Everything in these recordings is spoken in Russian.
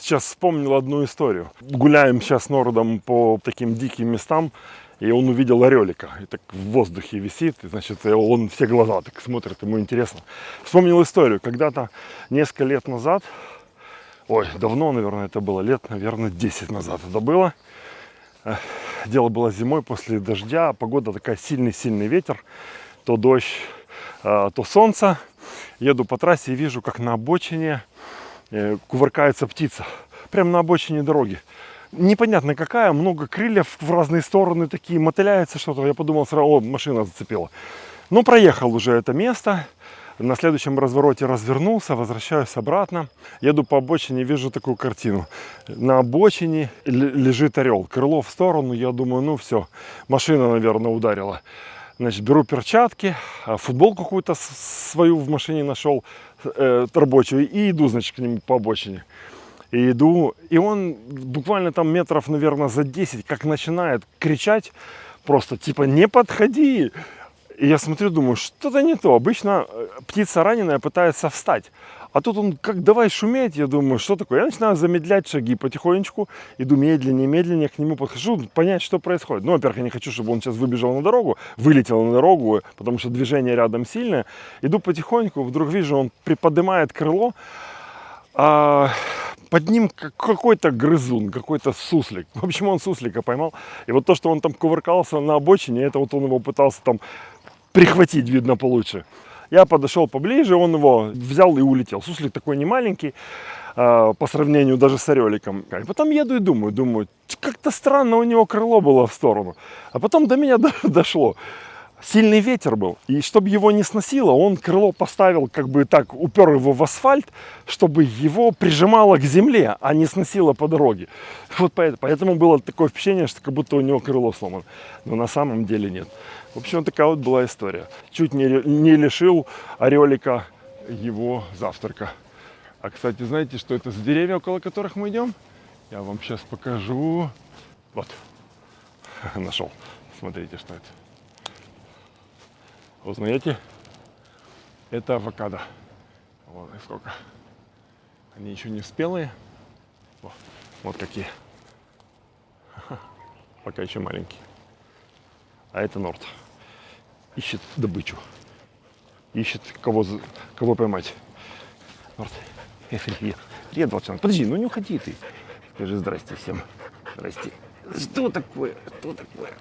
сейчас вспомнил одну историю. Гуляем сейчас с Нордом по таким диким местам, и он увидел орелика. И так в воздухе висит, и, значит, он все глаза так смотрит, ему интересно. Вспомнил историю. Когда-то, несколько лет назад, ой, давно, наверное, это было, лет, наверное, 10 назад это было. Дело было зимой после дождя, погода такая, сильный ветер, то дождь, то солнце. Еду по трассе и вижу, как на обочине кувыркается птица. Прямо на обочине дороги. Непонятно какая, много крыльев в разные стороны, такие мотыляются что-то. Я подумал сразу, о, машина зацепила. Но проехал уже это место. На следующем развороте развернулся, возвращаюсь обратно. Еду по обочине, вижу такую картину. На обочине лежит орел. Крыло в сторону, я думаю, ну все, машина, наверное, ударила. Значит, беру перчатки, футболку какую-то свою в машине нашел, рабочую, и иду, значит, к нему по обочине. И иду, и он буквально там метров, наверное, за 10, как начинает кричать, просто типа «не подходи!». И я смотрю, думаю, что-то не то. Обычно птица раненая пытается встать. А тут он как давай шуметь, я думаю, что такое? Я начинаю замедлять шаги потихонечку, иду медленнее к нему подхожу, понять, что происходит. Ну, во-первых, я не хочу, чтобы он сейчас выбежал на дорогу, вылетел на дорогу, потому что движение рядом сильное. Иду потихоньку, вдруг вижу, он приподнимает крыло, а под ним какой-то грызун, какой-то суслик. В общем, он суслика поймал. И вот то, что он там кувыркался на обочине, это вот он его пытался там прихватить, видно, получше. Я подошел поближе, он его взял и улетел. Суслик такой не маленький, по сравнению даже с ореликом. И потом еду и думаю, как-то странно у него крыло было в сторону. А потом до меня дошло. Сильный ветер был, и чтобы его не сносило, он крыло поставил, как бы так, упер его в асфальт, чтобы его прижимало к земле, а не сносило по дороге. Вот поэтому было такое впечатление, что как будто у него крыло сломано. Но на самом деле нет. В общем, такая вот была история. Чуть не лишил орелика его завтрака. А, кстати, знаете, что это за деревья, около которых мы идем? Я вам сейчас покажу. Вот. Нашел. Смотрите, что это. Узнаете? Это авокадо. Вот и сколько. Они еще не спелые. Вот какие. Пока еще маленькие. А это Норд. Ищет добычу. Ищет кого поймать. Норд. Привет, волчонок. Подожди, ну не уходи ты. Скажи здрасте всем. Здрасте. Что такое? Что такое?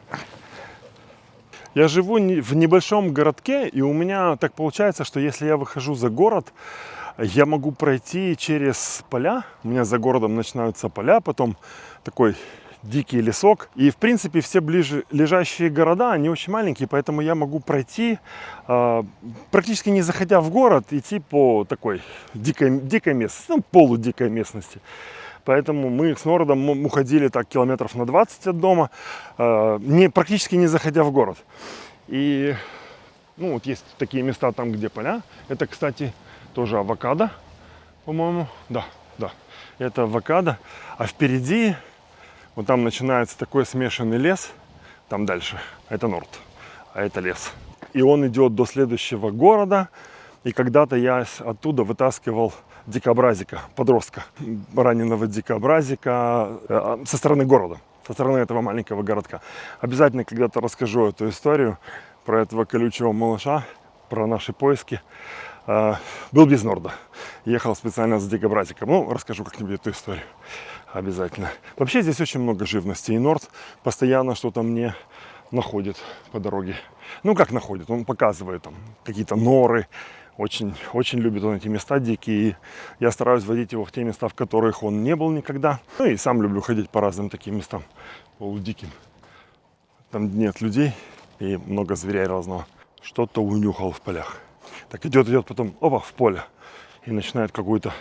Я живу в небольшом городке, и у меня так получается, что если я выхожу за город, я могу пройти через поля. У меня за городом начинаются поля, потом такой дикий лесок. И, в принципе, все ближе лежащие города, они очень маленькие, поэтому я могу пройти, практически не заходя в город, идти по такой дикой местности, ну, полудикой местности. Поэтому мы с Нордом уходили так километров на 20 от дома, практически не заходя в город. И ну, вот есть такие места там, где поля. Это, кстати, тоже авокадо, по-моему. Да, это авокадо. А впереди, вот там начинается такой смешанный лес. Там дальше. Это Норд, а это лес. И он идет до следующего города. И когда-то я оттуда вытаскивал дикобразика, подростка, раненого дикобразика со стороны города, со стороны этого маленького городка. Обязательно когда-то расскажу эту историю про этого колючего малыша, про наши поиски. Был без Норда, ехал специально с дикобразиком. Ну, расскажу как-нибудь эту историю. Обязательно. Вообще здесь очень много живности, и Норд постоянно что-то мне находит по дороге. Ну, как находит? Он показывает там какие-то норы. Очень любит он эти места дикие. И я стараюсь водить его в те места, в которых он не был никогда. Ну и сам люблю ходить по разным таким местам, полудиким. Там нет людей и много зверей разного. Что-то унюхал в полях. Так идет, потом опа, в поле. И начинает какую-то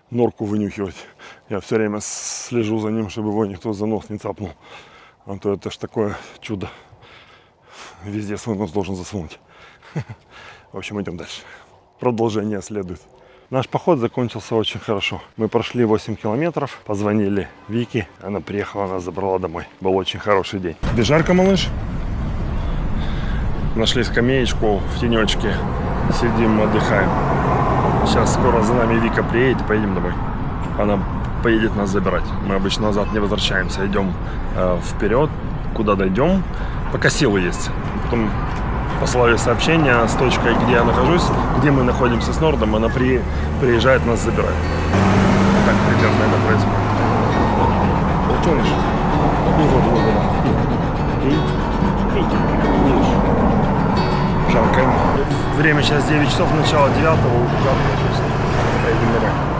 норку вынюхивать. Я все время слежу за ним, чтобы его никто за нос не цапнул. А то это ж такое чудо. Везде свой нос должен засунуть. В общем, идем дальше. Продолжение следует. Наш поход закончился очень хорошо. Мы прошли 8 километров, позвонили Вике, она приехала, нас забрала домой. Был очень хороший день. Тебе жарко, малыш? Нашли скамеечку в тенечке, сидим, отдыхаем. Сейчас скоро за нами Вика приедет и поедем домой. Она поедет нас забирать. Мы обычно назад не возвращаемся, идем вперед, куда дойдем, пока силы есть. Потом послали сообщение с точкой, где я нахожусь, где мы находимся с Нордом, она приезжает нас забирать. Так примерно это происходит. Вот помнишь? Жарко. Время сейчас 9 часов, начало 9, уже жарко. Поедем домой.